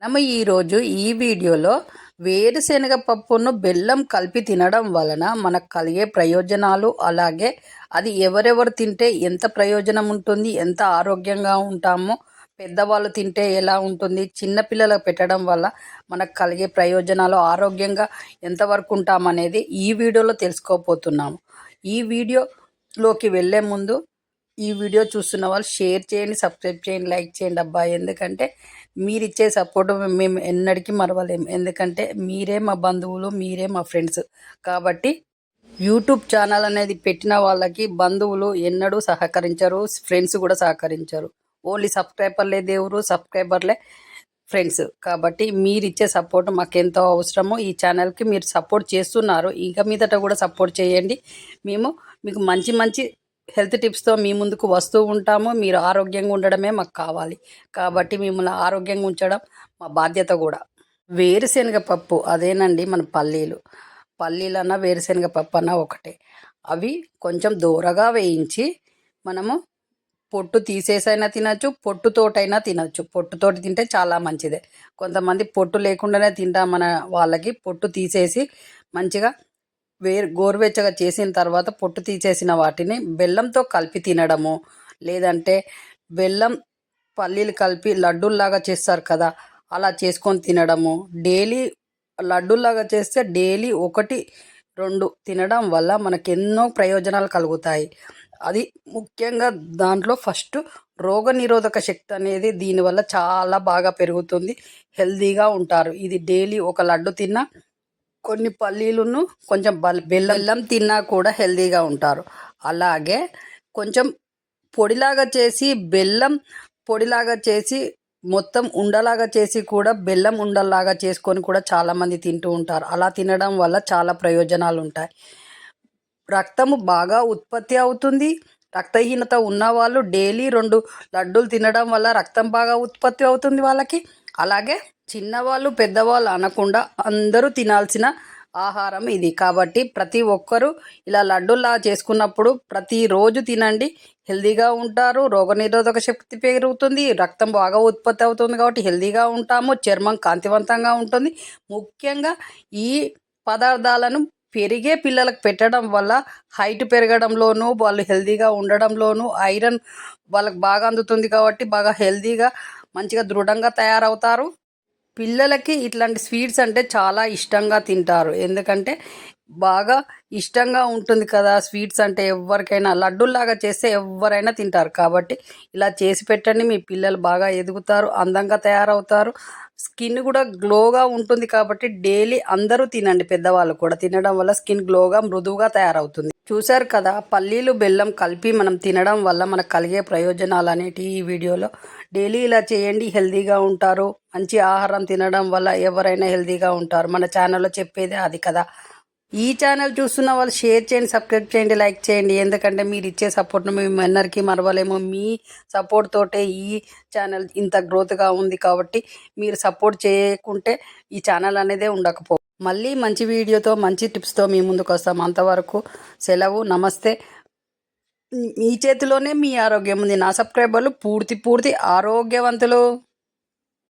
మనం ఈరోజు ఈ వీడియోలో వేరుశనగ పప్పును బెల్లం కలిపి తినడం వలన మనకు కలిగే ప్రయోజనాలు, అలాగే అది ఎవరెవరు తింటే ఎంత ప్రయోజనం ఉంటుంది, ఎంత ఆరోగ్యంగా ఉంటామో, పెద్దవాళ్ళు తింటే ఎలా ఉంటుంది, చిన్నపిల్లలకు పెట్టడం వల్ల మనకు కలిగే ప్రయోజనాలు, ఆరోగ్యంగా ఎంతవరకు ఉంటామనేది ఈ వీడియోలో తెలుసుకోబోతున్నాము. ఈ వీడియోలోకి వెళ్ళే ముందు ఈ వీడియో చూస్తున్న వాళ్ళు షేర్ చేయండి, సబ్స్క్రైబ్ చేయండి, లైక్ చేయండి అబ్బా. ఎందుకంటే మీరిచ్చే సపోర్ట్ మేము ఎన్నటికీ మరవలేము. ఎందుకంటే మీరే మా బంధువులు, మీరే మా ఫ్రెండ్స్. కాబట్టి యూట్యూబ్ ఛానల్ అనేది పెట్టిన వాళ్ళకి బంధువులు ఎన్నడూ సహకరించరు, ఫ్రెండ్స్ కూడా సహకరించరు. ఓన్లీ సబ్స్క్రైబర్లే దేవుడు, సబ్స్క్రైబర్లే ఫ్రెండ్స్. కాబట్టి మీరిచ్చే సపోర్ట్ మాకెంతో అవసరమో. ఈ ఛానల్కి మీరు సపోర్ట్ చేస్తున్నారు, ఇంకా మీదట కూడా సపోర్ట్ చేయండి. మేము మీకు మంచి మంచి హెల్త్ టిప్స్తో మీ ముందుకు వస్తూ ఉంటాము. మీరు ఆరోగ్యంగా ఉండడమే మాకు కావాలి. కాబట్టి మిమ్మల్ని ఆరోగ్యంగా ఉంచడం మా బాధ్యత కూడా. వేరుశనగ పప్పు అదేనండి, మన పల్లీలన్నా వేరుశనగ పప్పు అన్నా ఒకటే. అవి కొంచెం దూరగా వేయించి మనము పొట్టు తీసేసైనా తినచ్చు, పొట్టుతోటైనా తినచ్చు. పొట్టుతోటి తింటే చాలా మంచిదే. కొంతమంది పొట్టు లేకుండానే తింటామన్న వాళ్ళకి పొట్టు తీసేసి మంచిగా గోరువెచ్చగా చేసిన తర్వాత పొట్టు తీసేసిన వాటిని బెల్లంతో కలిపి తినడము, లేదంటే బెల్లం పల్లీలు కలిపి లడ్డూల్లాగా చేస్తారు కదా, అలా చేసుకొని తినడము. డైలీ లడ్డూల్లాగా చేస్తే డైలీ 1-2 తినడం వల్ల మనకెన్నో ప్రయోజనాలు కలుగుతాయి. అది ముఖ్యంగా దాంట్లో ఫస్ట్ రోగనిరోధక శక్తి అనేది దీనివల్ల చాలా బాగా పెరుగుతుంది. హెల్తీగా ఉంటారు. ఇది డైలీ ఒక లడ్డు తిన్నా, కొన్ని పల్లీలను కొంచెం బెల్లం తిన్నా కూడా హెల్తీగా ఉంటారు. అలాగే కొంచెం పొడిలాగా చేసి, బెల్లం పొడిలాగా చేసి, మొత్తం ఉండలాగా చేసి కూడా బెల్లం ఉండల్లాగా చేసుకొని కూడా చాలామంది తింటూ ఉంటారు. అలా తినడం వల్ల చాలా ప్రయోజనాలు ఉంటాయి. రక్తము బాగా ఉత్పత్తి అవుతుంది. రక్తహీనత ఉన్నవాళ్ళు డైలీ 2 లడ్డూలు తినడం వల్ల రక్తం బాగా ఉత్పత్తి అవుతుంది వాళ్ళకి. అలాగే చిన్నవాళ్ళు పెద్దవాళ్ళు అనకుండా అందరూ తినాల్సిన ఆహారం ఇది. కాబట్టి ప్రతి ఒక్కరూ ఇలా లడ్డూలా చేసుకున్నప్పుడు ప్రతిరోజు తినండి. హెల్తీగా ఉంటారు, రోగనిరోధక శక్తి పెరుగుతుంది, రక్తం బాగా ఉత్పత్తి అవుతుంది కాబట్టి హెల్తీగా ఉంటాము, చర్మం కాంతివంతంగా ఉంటుంది. ముఖ్యంగా ఈ పదార్థాలను పెరిగే పిల్లలకు పెట్టడం వల్ల హైట్ పెరగడంలోనూ, వాళ్ళు హెల్తీగా ఉండడంలోనూ, ఐరన్ వాళ్ళకి బాగా అందుతుంది కాబట్టి బాగా హెల్తీగా మంచిగా దృఢంగా తయారవుతారు. పిల్లలకి ఇట్లాంటి స్వీట్స్ అంటే చాలా ఇష్టంగా తింటారు. ఎందుకంటే బాగా ఇష్టంగా ఉంటుంది కదా స్వీట్స్ అంటే. ఎవరికైనా లడ్డూల్లాగా చేస్తే ఎవరైనా తింటారు. కాబట్టి ఇలా చేసి పెట్టండి, మీ పిల్లలు బాగా ఎదుగుతారు, అందంగా తయారవుతారు, స్కిన్ కూడా గ్లోగా ఉంటుంది. కాబట్టి డైలీ అందరూ తినండి, పెద్దవాళ్ళు కూడా. తినడం వల్ల స్కిన్ గ్లోగా మృదువుగా తయారవుతుంది. చూశారు కదా, పల్లీలు బెల్లం కలిపి మనం తినడం వల్ల మనకు కలిగే ప్రయోజనాలు అనేటివి ఈ వీడియోలో. డైలీ ఇలా చేయండి, హెల్తీగా ఉంటారు. మంచి ఆహారం తినడం వల్ల ఎవరైనా హెల్తీగా ఉంటారు. మన ఛానల్లో చెప్పేదే అది కదా. ఈ ఛానల్ చూస్తున్న వాళ్ళు షేర్ చేయండి, సబ్స్క్రైబ్ చేయండి, లైక్ చేయండి. ఎందుకంటే మీరు ఇచ్చే సపోర్ట్ను మేము ఎన్నరికీ మరవలేము. మీ సపోర్ట్ తోటే ఈ ఛానల్ ఇంత గ్రోత్గా ఉంది. కాబట్టి మీరు సపోర్ట్ చేయకుంటే ఈ ఛానల్ అనేదే ఉండకపో. మళ్ళీ మంచి వీడియోతో, మంచి టిప్స్తో మీ ముందుకు వస్తాం. అంతవరకు సెలవు, నమస్తే. మీ చేతిలోనే మీ ఆరోగ్యం ఉంది. నా సబ్స్క్రైబర్లు పూర్తి ఆరోగ్యవంతులు.